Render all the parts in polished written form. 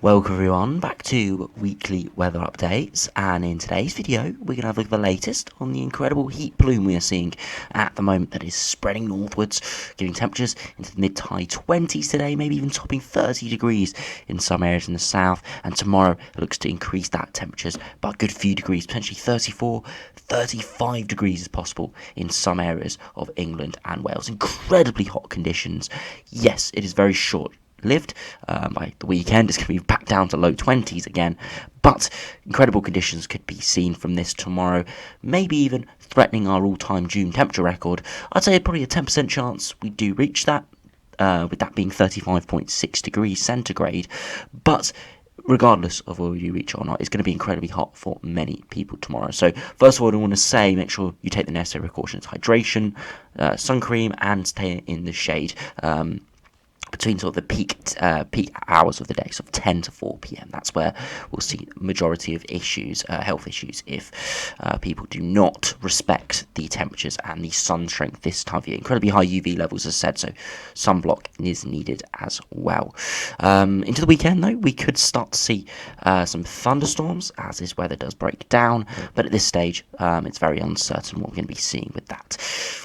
Welcome everyone back to weekly weather updates, and in today's video we're going to have a look at the latest on the incredible heat plume we are seeing at the moment that is spreading northwards, giving temperatures into the mid to high 20s today, maybe even topping 30 degrees in some areas in the south, and tomorrow it looks to increase that temperatures by a good few degrees, potentially 34, 35 degrees is possible in some areas of England and Wales. Incredibly hot conditions. Yes, it is very short lived. By the weekend it's going to be back down to low 20s again, but incredible conditions could be seen from this tomorrow, maybe even threatening our all-time June temperature record. I'd say probably a 10% chance we do reach that, with that being 35.6 degrees centigrade, but regardless of whether you reach it or not, it's going to be incredibly hot for many people tomorrow. So first of all, I want to say make sure you take the necessary precautions: hydration, sun cream, and stay in the shade between sort of the peak hours of the day, sort of 10 to 4 p.m. That's where we'll see the majority of issues, health issues, if people do not respect the temperatures and the sun strength this time of year. Incredibly high UV levels, as I said, so sunblock is needed as well. Into the weekend, though, we could start to see some thunderstorms as this weather does break down, but at this stage, it's very uncertain what we're going to be seeing with that.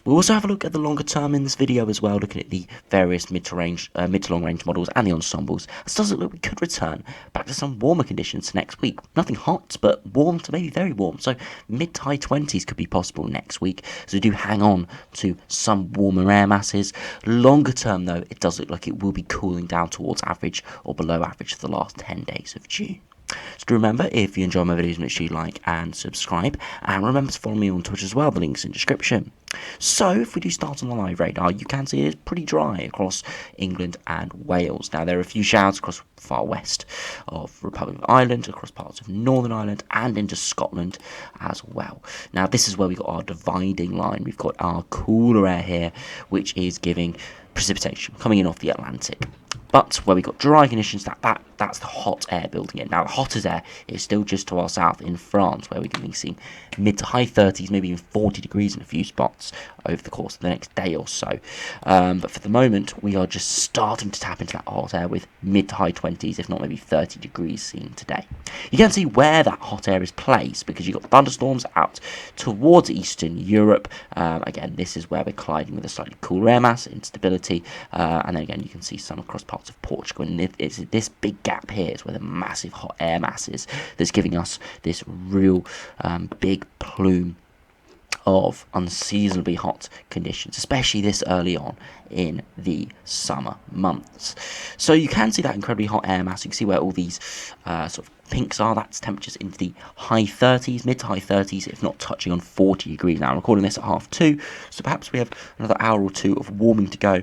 We'll also have a look at the longer term in this video as well, looking at the various mid to long range models and the ensembles. It does look like we could return back to some warmer conditions next week. Nothing hot, but warm to maybe very warm. So mid to high 20s could be possible next week. So we do hang on to some warmer air masses. Longer term, though, it does look like it will be cooling down towards average or below average for the last 10 days of June. So do remember, if you enjoy my videos, make sure you like and subscribe, and remember to follow me on Twitter as well, the link's in the description. So if we do start on the live radar, you can see it is pretty dry across England and Wales. Now there are a few showers across the far west of Republic of Ireland, across parts of Northern Ireland, and into Scotland as well. Now this is where we've got our dividing line. We've got our cooler air here, which is giving precipitation coming in off the Atlantic. But where we've got dry conditions, that's the hot air building in. Now, the hottest air is still just to our south in France, where we're going to be seeing mid to high 30s, maybe even 40 degrees in a few spots over the course of the next day or so. But for the moment, we are just starting to tap into that hot air with mid to high 20s, if not maybe 30 degrees seen today. You can see where that hot air is placed, because you've got thunderstorms out towards Eastern Europe. Again, this is where we're colliding with a slightly cooler air mass, instability, and then again, you can see some across parts of Portugal, and it's this big gap here is where the massive hot air mass is that's giving us this real big plume of unseasonably hot conditions, especially this early on in the summer months. So you can see that incredibly hot air mass. You can see where all these sort of pinks are. That's temperatures into the high 30s, mid to high 30s, if not touching on 40 degrees. Now I'm recording this at 2:30, so perhaps we have another hour or two of warming to go.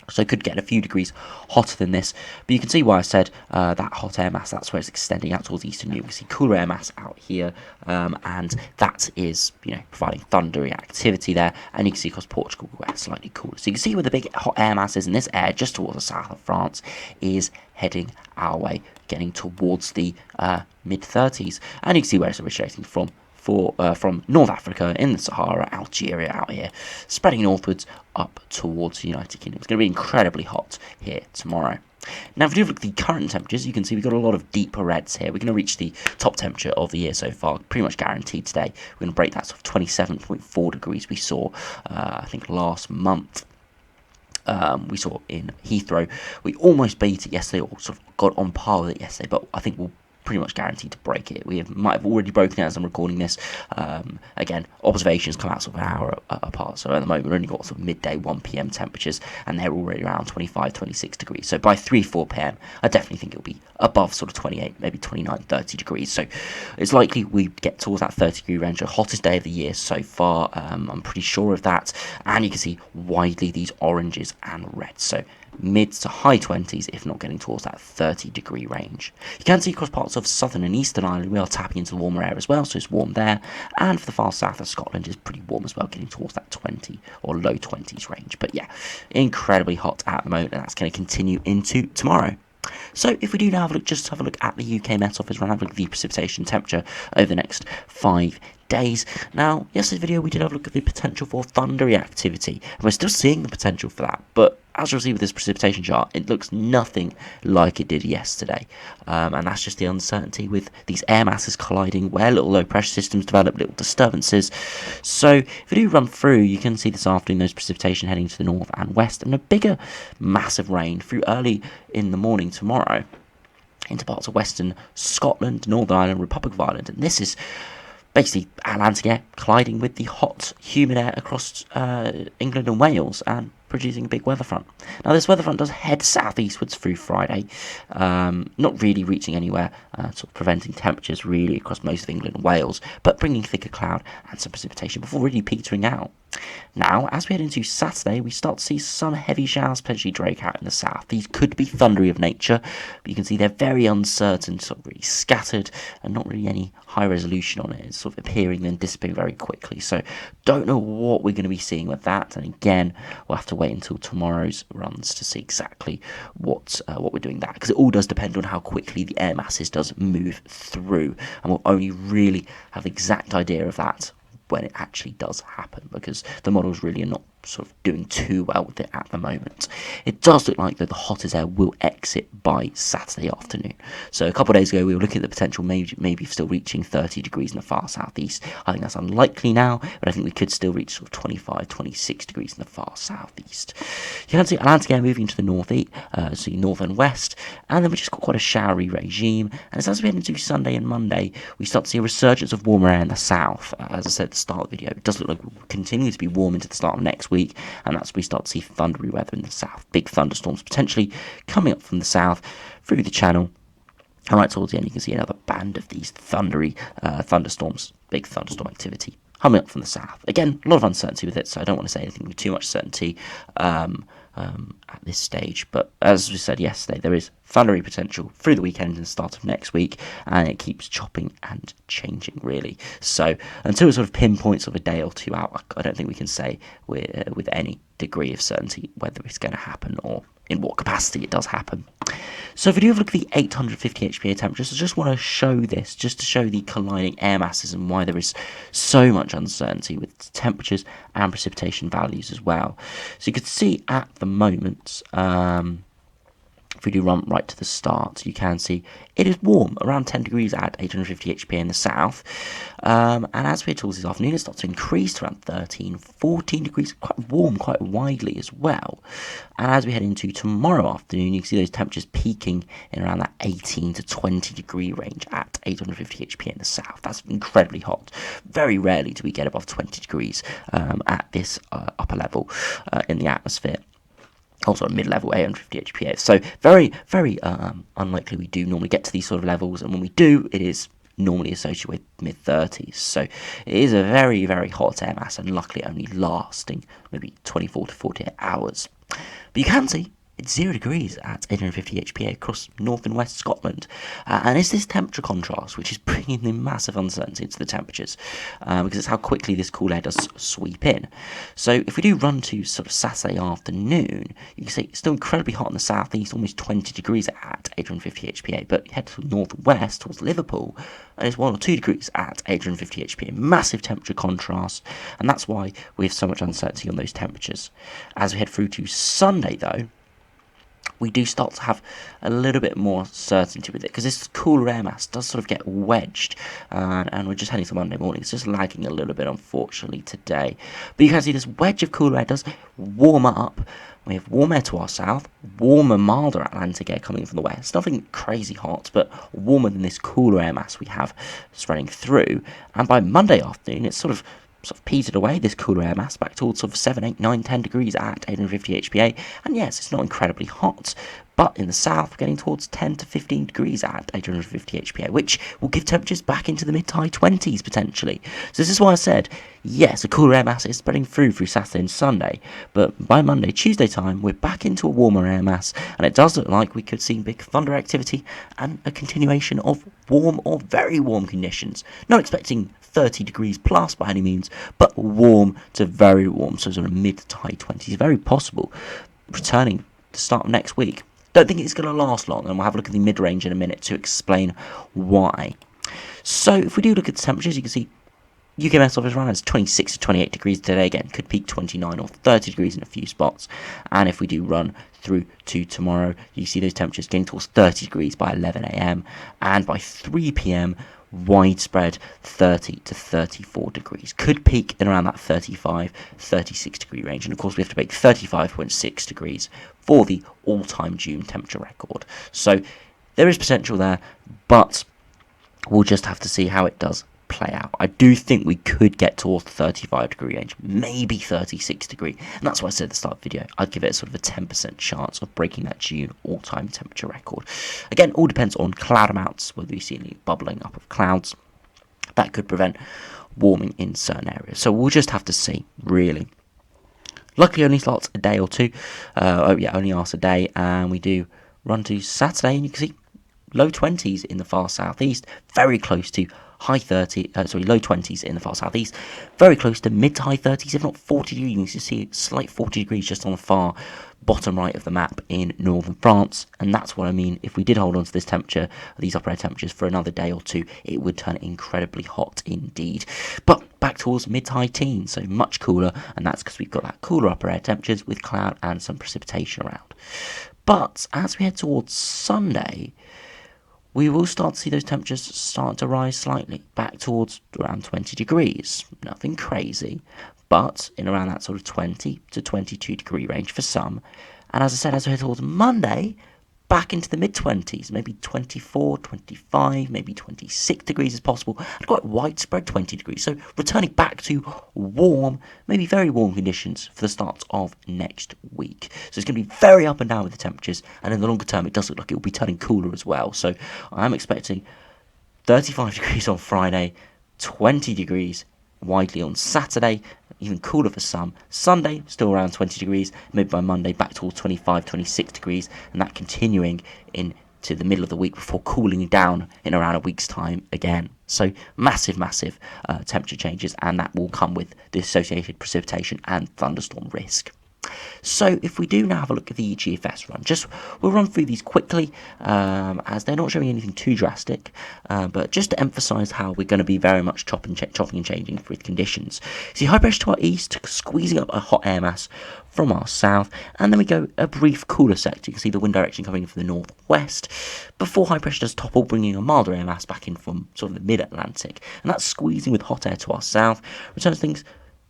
So it could get a few degrees hotter than this, but you can see why I said that hot air mass, that's where it's extending out towards Eastern Europe. We see cooler air mass out here, and that is, providing thundery activity there, and you can see across Portugal where it's slightly cooler. So you can see where the big hot air mass is, and this air just towards the south of France is heading our way, getting towards the mid-30s, and you can see where it's originating from North Africa, in the Sahara, Algeria out here, spreading northwards up towards the United Kingdom. It's going to be incredibly hot here tomorrow. Now, if we do look at the current temperatures, you can see we've got a lot of deeper reds here. We're going to reach the top temperature of the year so far, pretty much guaranteed today. We're going to break that sort of 27.4 degrees we saw, I think, last month. We saw in Heathrow. We almost beat it yesterday, or sort of got on par with it yesterday, but I think we'll pretty much guaranteed to break it. Might have already broken it as I'm recording this. Again, observations come out sort of an hour apart, so at the moment we've only got sort of midday 1 p.m. temperatures, and they're already around 25, 26 degrees. So by 3-4 p.m. I definitely think it'll be above sort of 28, maybe 29, 30 degrees. So it's likely we get towards that 30 degree range, the hottest day of the year so far. I'm pretty sure of that, and you can see widely these oranges and reds. So mid to high 20s, if not getting towards that 30 degree range. You can see across parts of southern and eastern Ireland we are tapping into the warmer air as well, so it's warm there, and for the far south of Scotland is pretty warm as well, getting towards that 20 or low 20s range. But yeah, incredibly hot at the moment, and that's going to continue into tomorrow. So if we do now have a look, just have a look at the UK Met Office, we'll have a look at the precipitation temperature over the next 5 days. Now, yesterday's video we did have a look at the potential for thundery activity, and we're still seeing the potential for that, but as you'll see with this precipitation chart, it looks nothing like it did yesterday. And that's just the uncertainty with these air masses colliding where little low pressure systems develop little disturbances. So if we do run through, you can see this afternoon those precipitation heading to the north and west, and a bigger massive rain through early in the morning tomorrow into parts of western Scotland, Northern Ireland, Republic of Ireland. And this is basically Atlantic air colliding with the hot, humid air across England and Wales and producing a big weather front. Now, this weather front does head southeastwards through Friday, not really reaching anywhere, sort of preventing temperatures really across most of England and Wales, but bringing thicker cloud and some precipitation before really petering out. Now, as we head into Saturday, we start to see some heavy showers potentially break out in the south. These could be thundery of nature, but you can see they're very uncertain, sort of really scattered, and not really any high resolution on it. It's sort of appearing and dissipating very quickly. So, don't know what we're going to be seeing with that. And again, we'll have to wait until tomorrow's runs to see exactly what we're doing that, because it all does depend on how quickly the air masses does move through, and we'll only really have the exact idea of that when it actually does happen, because the models really are not sort of doing too well with it at the moment. It does look like that the hottest air will exit by Saturday afternoon. So a couple of days ago we were looking at the potential maybe still reaching 30 degrees in the far southeast. I think that's unlikely now, but I think we could still reach sort of 25, 26 degrees in the far southeast. You can see Atlantic air moving to the northeast, so north and west, and then we just got quite a showery regime. And as we head into Sunday and Monday, we start to see a resurgence of warmer air in the south. As I said at the start of the video, it does look like we'll continue to be warm into the start of next week, and that's when we start to see thundery weather in the south. Big thunderstorms potentially coming up from the south through the channel. And right towards the end, you can see another band of these thundery thunderstorms, big thunderstorm activity coming up from the south. Again, a lot of uncertainty with it, so I don't want to say anything with too much certainty at this stage. But as we said yesterday, there is thundery potential through the weekend and the start of next week, and it keeps chopping and changing really. So until it sort of pinpoints of a day or two out, I don't think we can say with any degree of certainty whether it's going to happen or in what capacity it does happen. So if we do have a look at the 850 HPA temperatures, I just want to show this, just to show the colliding air masses and why there is so much uncertainty with temperatures and precipitation values as well. So you can see at the moment, if we do run right to the start, you can see it is warm, around 10 degrees at 850 HPA in the south. And as we head towards this afternoon, it starts to increase to around 13, 14 degrees, quite warm, quite widely as well. And as we head into tomorrow afternoon, you can see those temperatures peaking in around that 18 to 20 degree range at 850 HPA in the south. That's incredibly hot. Very rarely do we get above 20 degrees at this upper level in the atmosphere. Also mid-level 850 HPA. So very, very unlikely we do normally get to these sort of levels, and when we do, it is normally associated with mid-30s. So it is a very, very hot air mass, and luckily only lasting maybe 24 to 48 hours. But you can see it's 0 degrees at 850 HPA across north and west Scotland. And it's this temperature contrast which is bringing the massive uncertainty into the temperatures, because it's how quickly this cool air does sweep in. So if we do run to sort of Saturday afternoon, you can see it's still incredibly hot in the southeast, almost 20 degrees at 850 HPA, but you head to the northwest towards Liverpool, and it's 1 or 2 degrees at 850 HPA. Massive temperature contrast, and that's why we have so much uncertainty on those temperatures. As we head through to Sunday, though, we do start to have a little bit more certainty with it, because this cooler air mass does sort of get wedged, and we're just heading to Monday morning. It's just lagging a little bit, unfortunately, today. But you can see this wedge of cooler air does warm up. We have warm air to our south, warmer, milder Atlantic air coming from the west. Nothing crazy hot, but warmer than this cooler air mass we have spreading through. And by Monday afternoon, it's sort of petered away, this cooler air mass, back towards sort of 7, 8, 9, 10 degrees at 850 HPA. And yes, it's not incredibly hot, but in the south, we're getting towards 10 to 15 degrees at 850 HPA, which will give temperatures back into the mid to high 20s potentially. So this is why I said, yes, a cooler air mass is spreading through Saturday and Sunday, but by Monday, Tuesday time, we're back into a warmer air mass, and it does look like we could see big thunder activity and a continuation of warm or very warm conditions. Not expecting 30 degrees plus by any means, but warm to very warm, so sort of mid to high 20s, very possible, returning to start of next week. Don't think it's going to last long, and we'll have a look at the mid-range in a minute to explain why. So if we do look at the temperatures, you can see UKMO Operational Run is 26 to 28 degrees today. Again, could peak 29 or 30 degrees in a few spots. And if we do run through to tomorrow, you see those temperatures getting towards 30 degrees by 11 a.m. and by 3 p.m. widespread 30 to 34 degrees. Could peak in around that 35, 36 degree range. And of course, we have to make 35.6 degrees for the all-time June temperature record. So there is potential there, but we'll just have to see how it does play out. I do think we could get towards the 35 degree range, maybe 36 degree, and that's why I said at the start of the video I'd give it sort of a 10% chance of breaking that June all-time temperature record. Again, all depends on cloud amounts, whether you see any bubbling up of clouds that could prevent warming in certain areas. So we'll just have to see, really. Luckily, only starts a day or two. Only lasts a day, and we do run to Saturday, and you can see low 20s in the far southeast, very close to low 20s in the far southeast, very close to mid to high 30s, if not 40 degrees. You see slight 40 degrees just on the far bottom right of the map in northern France, and that's what I mean. If we did hold on to this temperature, these upper air temperatures for another day or two, it would turn incredibly hot indeed. But back towards mid to high teens, so much cooler, and that's because we've got that cooler upper air temperatures with cloud and some precipitation around. But as we head towards Sunday, we will start to see those temperatures start to rise slightly, back towards around 20 degrees. Nothing crazy, but in around that sort of 20 to 22 degree range for some. And as I said, as we head towards Monday, back into the mid-20s, maybe 24, 25, maybe 26 degrees is possible, and quite widespread 20 degrees. So returning back to warm, maybe very warm conditions for the start of next week. So it's going to be very up and down with the temperatures, and in the longer term, it does look like it will be turning cooler as well. So I'm expecting 35 degrees on Friday, 20 degrees widely on Saturday, even cooler for some. Sunday, still around 20 degrees, maybe by Monday back towards 25, 26 degrees, and that continuing into the middle of the week before cooling down in around a week's time again. So massive temperature changes, and that will come with the associated precipitation and thunderstorm risk. So if we do now have a look at the GFS run, we'll run through these quickly, as they're not showing anything too drastic, but just to emphasise how we're going to be very much chopping and changing with conditions. See high pressure to our east, squeezing up a hot air mass from our south, and then we go a brief cooler sector. You can see the wind direction coming in from the northwest, before high pressure does topple, bringing a milder air mass back in from sort of the mid-Atlantic, and that's squeezing with hot air to our south, returns things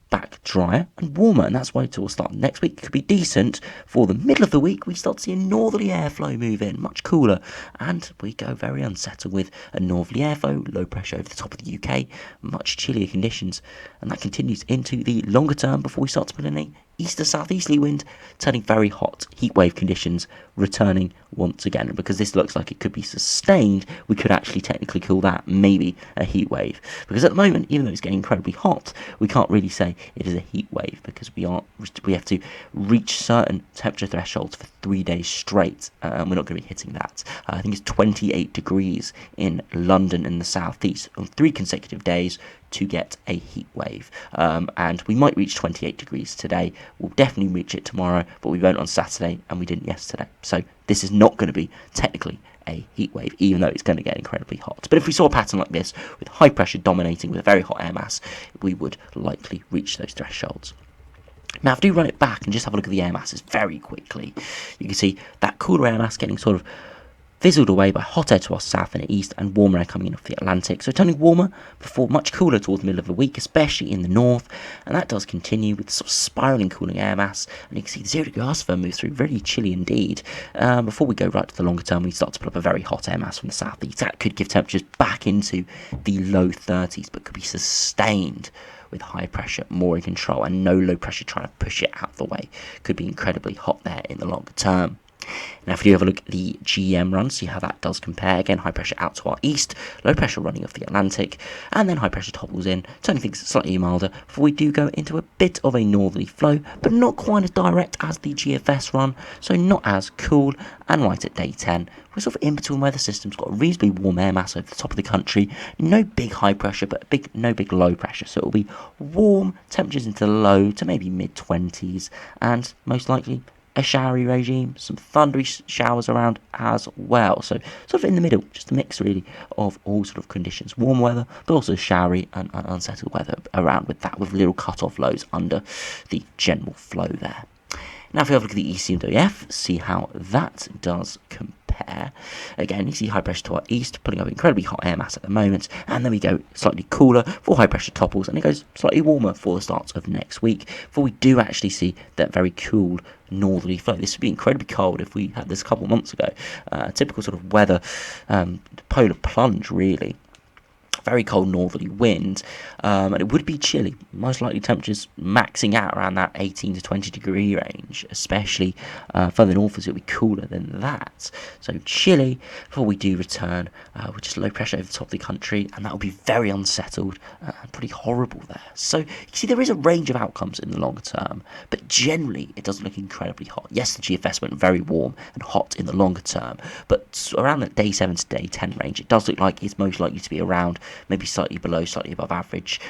back drier and warmer, and that's why we'll start next week. It could be decent. For the middle of the week, we start to see a northerly airflow move in, much cooler, and we go very unsettled with a northerly airflow, low pressure over the top of the UK, much chillier conditions, and that continues into the longer term before we start to put in a east to southeasterly wind, turning very hot heatwave conditions, returning once again. And because this looks like it could be sustained, we could actually technically call that maybe a heat wave. Because at the moment, even though it's getting incredibly hot, we can't really say it is a heat wave, because we have to reach certain temperature thresholds for 3 days straight, and we're not going to be hitting that. I think it's 28 degrees in London in the southeast on 3 consecutive days to get a heat wave, and we might reach 28 degrees today. We'll definitely reach it tomorrow, but we won't on Saturday, and we didn't yesterday. So this is not going to be technically a heat wave, even though it's going to get incredibly hot. But if we saw a pattern like this, with high pressure dominating with a very hot air mass, we would likely reach those thresholds. Now, if I do run it back and just have a look at the air masses very quickly, you can see that cooler air mass getting sort of fizzled away by hot air to our south and east, and warmer air coming in off the Atlantic. So turning warmer before much cooler towards the middle of the week, especially in the north, and that does continue with sort of spiralling cooling air mass, and you can see the 0 degree atmosphere move through, very chilly indeed. Before we go right to the longer term, we start to put up a very hot air mass from the southeast. That could give temperatures back into the low 30s, but could be sustained with high pressure more in control, and no low pressure trying to push it out of the way. Could be incredibly hot there in the longer term. Now, if we do have a look at the GM run, see how that does compare. Again, high pressure out to our east, low pressure running off the Atlantic, and then high pressure topples in, turning things slightly milder before we do go into a bit of a northerly flow, but not quite as direct as the GFS run, so not as cool. And right at day 10, we're sort of in between weather systems, got a reasonably warm air mass over the top of the country, no big high pressure, but no big low pressure, so it'll be warm, temperatures into the low to maybe mid-20s, and most likely a showery regime, some thundery showers around as well. So sort of in the middle, just a mix really of all sort of conditions. Warm weather, but also showery and unsettled weather around with that, with little cut-off lows under the general flow there. Now if we have a look at the ECMWF, see how that does compare. Again, you see high pressure to our east, pulling up incredibly hot air mass at the moment, and then we go slightly cooler for high pressure topples, and it goes slightly warmer for the start of next week, before we do actually see that very cool northerly flow. This would be incredibly cold if we had this a couple of months ago. Typical sort of weather, polar plunge really. Very cold northerly wind, and it would be chilly. Most likely temperatures maxing out around that 18 to 20 degree range, especially further northwards. It'll be cooler than that. So chilly before we do return with just low pressure over the top of the country, and that will be very unsettled and pretty horrible there. So you see there is a range of outcomes in the longer term, but generally it doesn't look incredibly hot. Yes, the GFS went very warm and hot in the longer term, but around that day 7 to day 10 range, it does look like it's most likely to be around maybe slightly below, slightly above average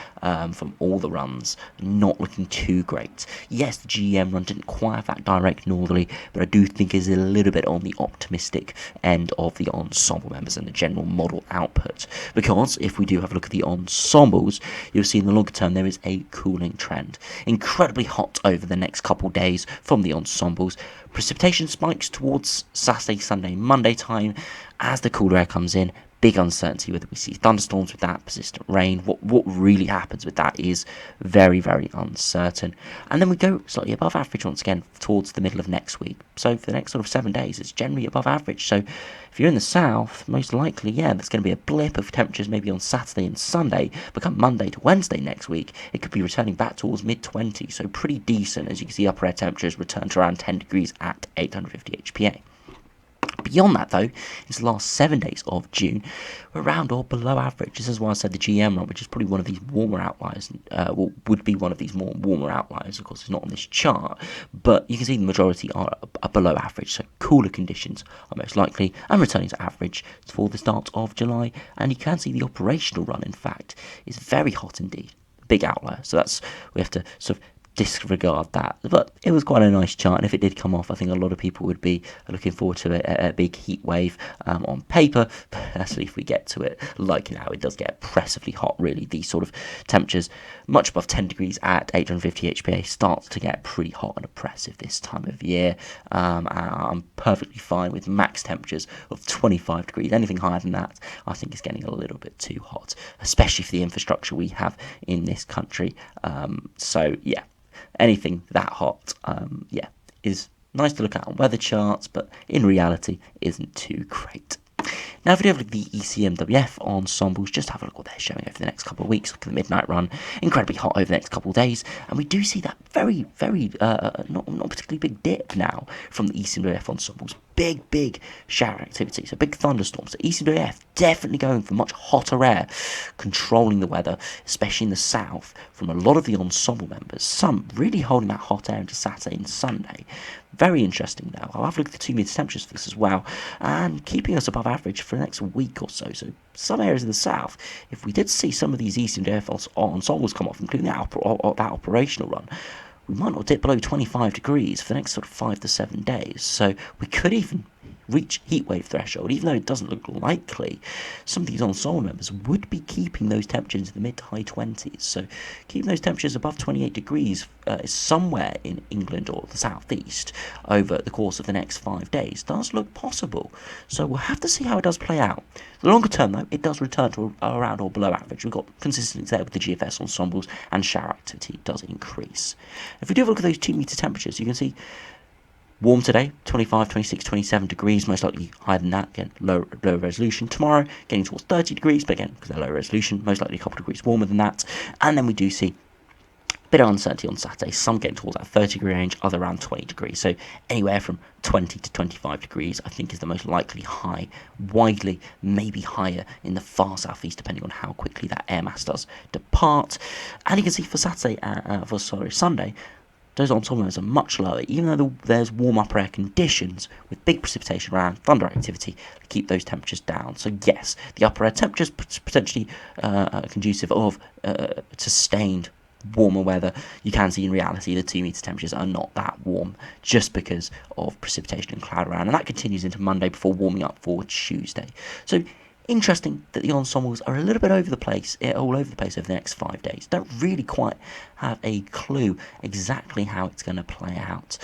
from all the runs. Not looking too great. Yes, the GEM run didn't quite have that direct northerly, but I do think is a little bit on the optimistic end of the ensemble members and the general model output. Because if we do have a look at the ensembles, you'll see in the longer term there is a cooling trend. Incredibly hot over the next couple days from the ensembles. Precipitation spikes towards Saturday, Sunday, Monday time as the cooler air comes in. Big uncertainty whether we see thunderstorms with that, persistent rain. What really happens with that is very, very uncertain. And then we go slightly above average once again towards the middle of next week. So for the next sort of 7 days, it's generally above average. So if you're in the south, most likely, yeah, there's going to be a blip of temperatures maybe on Saturday and Sunday. But come Monday to Wednesday next week, it could be returning back towards mid-20s. So pretty decent. As you can see, upper air temperatures return to around 10 degrees at 850 HPA. Beyond that, though, it's the last 7 days of June, we're around or below average. This is why I said the GM run, which is probably one of these warmer outliers, would be one of these more warmer outliers. Of course, it's not on this chart, but you can see the majority are below average, so cooler conditions are most likely, and returning to average for the start of July. And you can see the operational run, in fact, is very hot indeed. Big outlier, so we have to sort of disregard that, but it was quite a nice chart, and if it did come off, I think a lot of people would be looking forward to a big heat wave on paper. But actually, if we get to it, like now, it does get oppressively hot. Really, these sort of temperatures, much above 10 degrees at 850 HPA, starts to get pretty hot and oppressive this time of year. I'm perfectly fine with max temperatures of 25 degrees. Anything higher than that, I think, is getting a little bit too hot, especially for the infrastructure we have in this country. So yeah. Anything that hot, is nice to look at on weather charts, but in reality isn't too great. Now, if we have a look at the ECMWF ensembles, just have a look at what they're showing over the next couple of weeks. Look at the midnight run, incredibly hot over the next couple of days, and we do see that very, very not particularly big dip now from the ECMWF ensembles. Big shower activity, so big thunderstorms. So ECMWF definitely going for much hotter air, controlling the weather, especially in the south, from a lot of the ensemble members. Some really holding that hot air into Saturday and Sunday. Very interesting now. I'll have a look at the 2-meter temperatures for this as well, and keeping us above average for the next week or so. So some areas in the south, if we did see some of these ECMWF ensembles come off, including that operational run, we might not dip below 25 degrees for the next sort of 5 to 7 days. So we could even reach heatwave threshold, even though it doesn't look likely. Some of these ensemble members would be keeping those temperatures in the mid to high 20s. So keeping those temperatures above 28 degrees somewhere in England or the southeast over the course of the next 5 days does look possible. So we'll have to see how it does play out. The longer term, though, it does return to around or below average. We've got consistency there with the GFS ensembles, and shower activity does increase. If we do have a look at those 2-meter temperatures, you can see warm today, 25, 26, 27 degrees, most likely higher than that, again, low resolution. Tomorrow, getting towards 30 degrees, but again, because they're low resolution, most likely a couple of degrees warmer than that. And then we do see a bit of uncertainty on Saturday, some getting towards that 30 degree range, other around 20 degrees. So anywhere from 20 to 25 degrees, I think, is the most likely high, widely, maybe higher in the far southeast, depending on how quickly that air mass does depart. And you can see for Sunday, those ensembles are much lower, even though there's warm upper air conditions with big precipitation around, thunder activity to keep those temperatures down. So yes, the upper air temperatures potentially conducive of sustained warmer weather, you can see in reality the 2 meter temperatures are not that warm just because of precipitation and cloud around, and that continues into Monday before warming up for Tuesday. So interesting that the ensembles are a little bit all over the place over the next 5 days. Don't really quite have a clue exactly how it's going to play out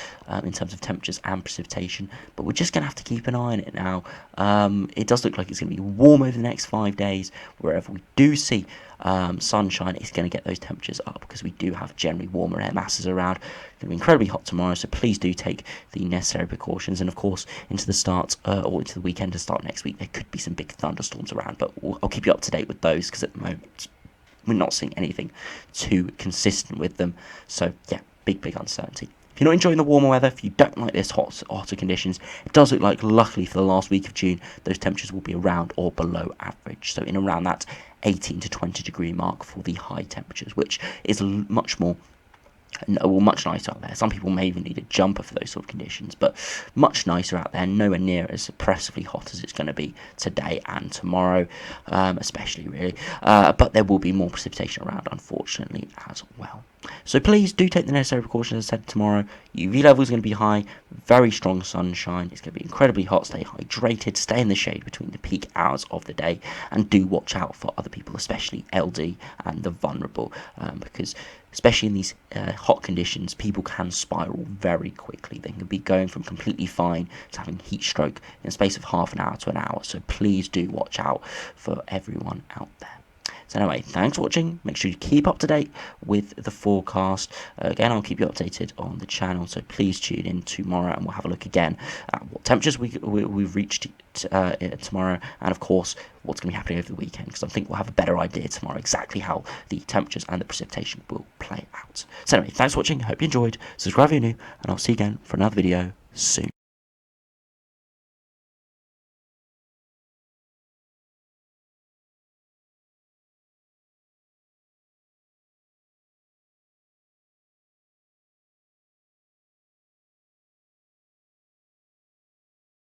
in terms of temperatures and precipitation, but we're just going to have to keep an eye on it now. It does look like it's going to be warm over the next 5 days. Wherever we do see sunshine, it's going to get those temperatures up because we do have generally warmer air masses around. It's going to be incredibly hot tomorrow, so please do take the necessary precautions. And of course, into the start or into the weekend to start next week, there could be some big thunderstorms around, but I'll keep you up to date with those because at the moment we're not seeing anything too consistent with them. So yeah, big uncertainty. If you're not enjoying the warmer weather, if you don't like this hotter conditions, it does look like, luckily for the last week of June, those temperatures will be around or below average. So in around that 18 to 20 degree mark for the high temperatures, which is much nicer out there. Some people may even need a jumper for those sort of conditions, but much nicer out there, nowhere near as oppressively hot as it's going to be today and tomorrow, especially really. But there will be more precipitation around, unfortunately, as well. So please do take the necessary precautions. As I said, tomorrow UV level is going to be high, very strong sunshine, it's going to be incredibly hot. Stay hydrated, stay in the shade between the peak hours of the day, and do watch out for other people, especially LD and the vulnerable, because especially in these hot conditions, people can spiral very quickly. They can be going from completely fine to having heat stroke in the space of half an hour to an hour. So please do watch out for everyone out there. So anyway, thanks for watching. Make sure you keep up to date with the forecast. Again, I'll keep you updated on the channel, so please tune in tomorrow and we'll have a look again at what temperatures we've reached tomorrow, and of course what's going to be happening over the weekend, because I think we'll have a better idea tomorrow exactly how the temperatures and the precipitation will play out. So anyway, thanks for watching. Hope you enjoyed. Subscribe if you're new, and I'll see you again for another video soon.